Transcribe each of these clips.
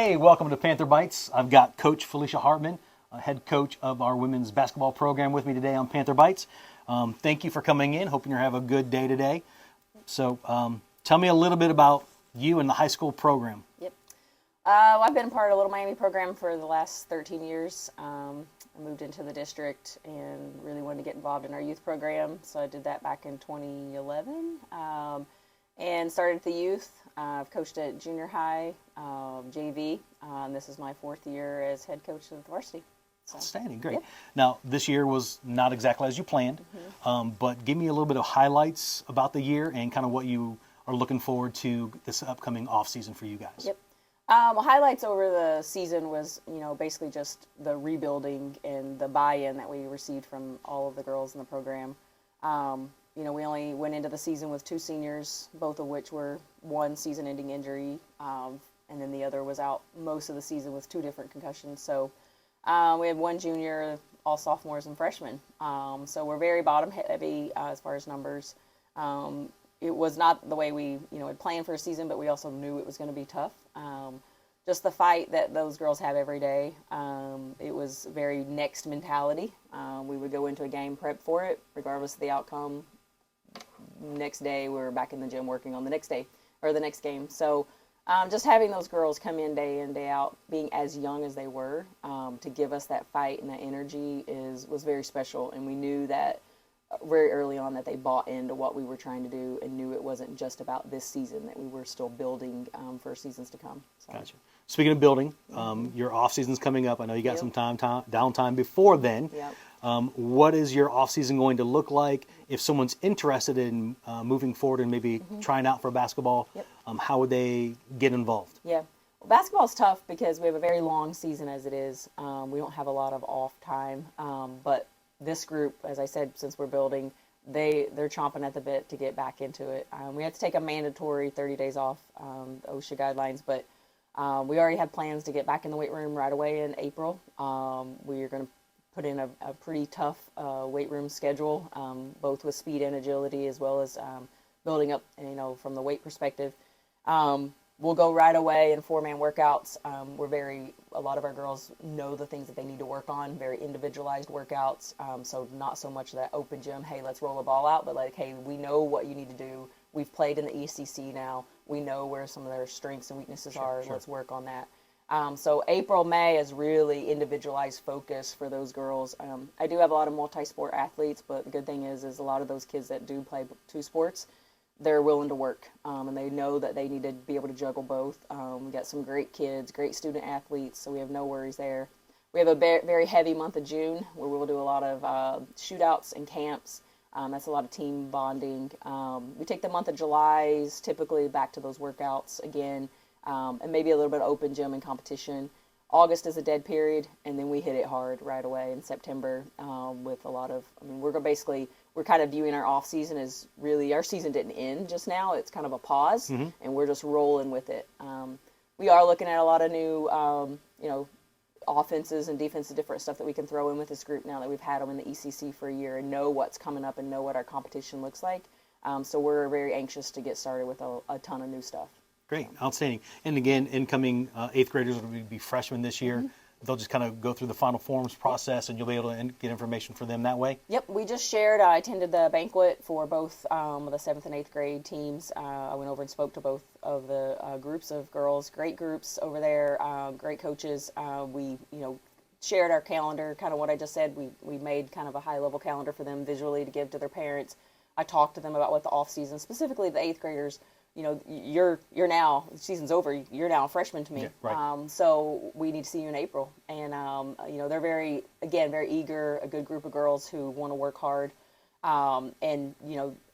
Hey, welcome to Panther Bites. I've got Coach Felisha Hartmann, head coach of our women's basketball program, with me today on Panther Bites. Thank you for coming in. Hoping you have a good day today. So tell me a little bit about you and the high school program. Yep. I've been a part of the Little Miami program for the last 13 years. I moved into the district and really wanted to get involved in our youth program. So I did that back in 2011 and started at the youth. I've coached at junior high, JV, and this is my 4th year as head coach of the varsity. So, Outstanding, great. Yep. Now, this year was not exactly as you planned, but give me a little bit of highlights about the year and kind of what you are looking forward to this upcoming off season for you guys. Yep. Well, highlights over the season was, basically just the rebuilding and the buy-in that we received from all of the girls in the program. We only went into the season with 2 seniors, both of which were one season-ending injury, and then the other was out most of the season with 2 different concussions. So we had 1 junior, all sophomores and freshmen. So we're very bottom-heavy as far as numbers. It was not the way we, had planned for a season, but we also knew it was going to be tough. Just the fight that those girls have every day. It was very next mentality. We would go into a game prep for it, regardless of the outcome. Next day, we were back in the gym working on the next day or the next game. So just having those girls come in, day out, being as young as they were, to give us that fight and that energy was very special. And we knew that very early on that they bought into what we were trying to do and knew it wasn't just about this season, that we were still building for seasons to come. So. Gotcha. Speaking of building, your off season's coming up. I know you got some downtime before then. Yep. What is your off season going to look like? If someone's interested in moving forward and maybe trying out for basketball, how would they get involved? Yeah. Well, basketball's tough because we have a very long season as it is. We don't have a lot of off time, but this group, as I said, since we're building, they're chomping at the bit to get back into it. We had to take a mandatory 30 days off, OSHA guidelines, but we already had plans to get back in the weight room right away in April. We are going to put in a pretty tough weight room schedule, both with speed and agility, as well as building up, from the weight perspective. We'll go right away in 4-man workouts. A lot of our girls know the things that they need to work on, very individualized workouts. So not so much that open gym, hey, let's roll a ball out, but like, hey, we know what you need to do. We've played in the ECC now. We know where some of their strengths and weaknesses are. Sure. Let's work on that. So April, May is really individualized focus for those girls. I do have a lot of multi-sport athletes, but the good thing is a lot of those kids that do play 2 sports, they're willing to work, and they know that they need to be able to juggle both. We got some great kids, great student athletes, so we have no worries there. We have a very heavy month of June where we'll do a lot of shootouts and camps. That's a lot of team bonding. We take the month of July typically back to those workouts again, and maybe a little bit of open gym and competition. August is a dead period, and then we hit it hard right away in September with a lot of, we're kind of viewing our off season as really, our season didn't end just now. It's kind of a pause, and we're just rolling with it. We are looking at a lot of new, offenses and defenses, different stuff that we can throw in with this group now that we've had them in the ECC for a year and know what's coming up and know what our competition looks like. So we're very anxious to get started with a ton of new stuff. Great, outstanding. And again, incoming 8th graders will be freshmen this year. They'll just kind of go through the final forms process, and you'll be able to get information for them that way? Yep, we just shared. I attended the banquet for both the 7th and 8th grade teams. I went over and spoke to both of the groups of girls. Great groups over there, great coaches. We, shared our calendar, kind of what I just said. We made kind of a high-level calendar for them visually to give to their parents. I talked to them about what the off-season, specifically the 8th graders, you're now, the season's over, you're now a freshman to me. Yeah, right. So we need to see you in April. And, they're very eager, a good group of girls who want to work hard.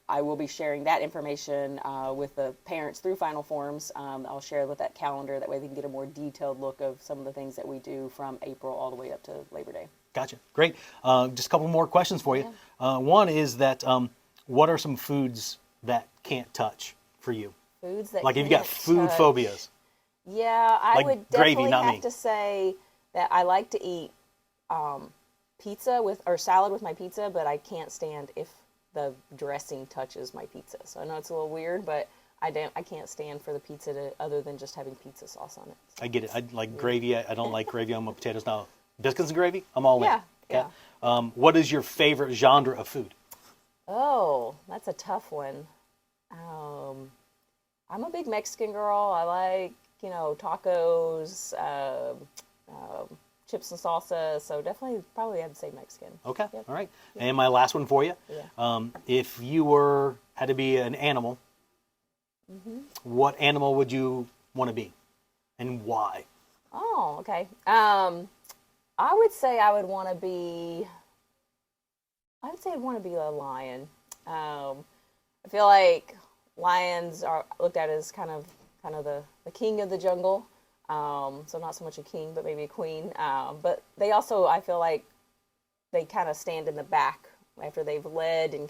I will be sharing that information with the parents through Final Forms. I'll share with that calendar. That way they can get a more detailed look of some of the things that we do from April all the way up to Labor Day. Gotcha. Great. Just a couple more questions for you. Yeah. One is that what are some foods that can't touch for you? Foods that like if you got food phobias. Yeah, I like would gravy, definitely not have me. to say that I like to eat pizza or salad with my pizza, but I can't stand if the dressing touches my pizza. So I know it's a little weird, but I can't stand for the pizza other than just having pizza sauce on it. I get it. I like gravy. I don't like gravy on my potatoes. Now, biscuits and gravy, I'm all in. Yeah, Okay? yeah. What is your favorite genre of food? Oh, that's a tough one. I'm a big Mexican girl. I like, tacos, chips and salsa. So definitely, probably I'd say Mexican. Okay, Yep. all right. And my last one for you. Yeah. If you had to be an animal, what animal would you want to be, and why? Oh, okay. I would say I would want to be. I would say I'd want to be a lion. I feel like lions are looked at as kind of the king of the jungle. So not so much a king, but maybe a queen. But they also, I feel like, they kind of stand in the back after they've led and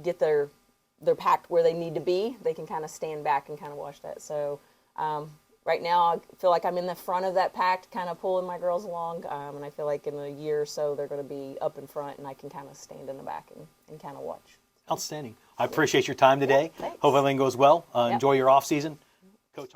get their pack where they need to be. They can kind of stand back and kind of watch that. So right now, I feel like I'm in the front of that pack, kind of pulling my girls along. And I feel like in a year or so, they're going to be up in front, and I can kind of stand in the back and kind of watch. Outstanding. I appreciate your time today. Yeah, thanks. Hope everything goes well. Yep. Enjoy your off season. Coach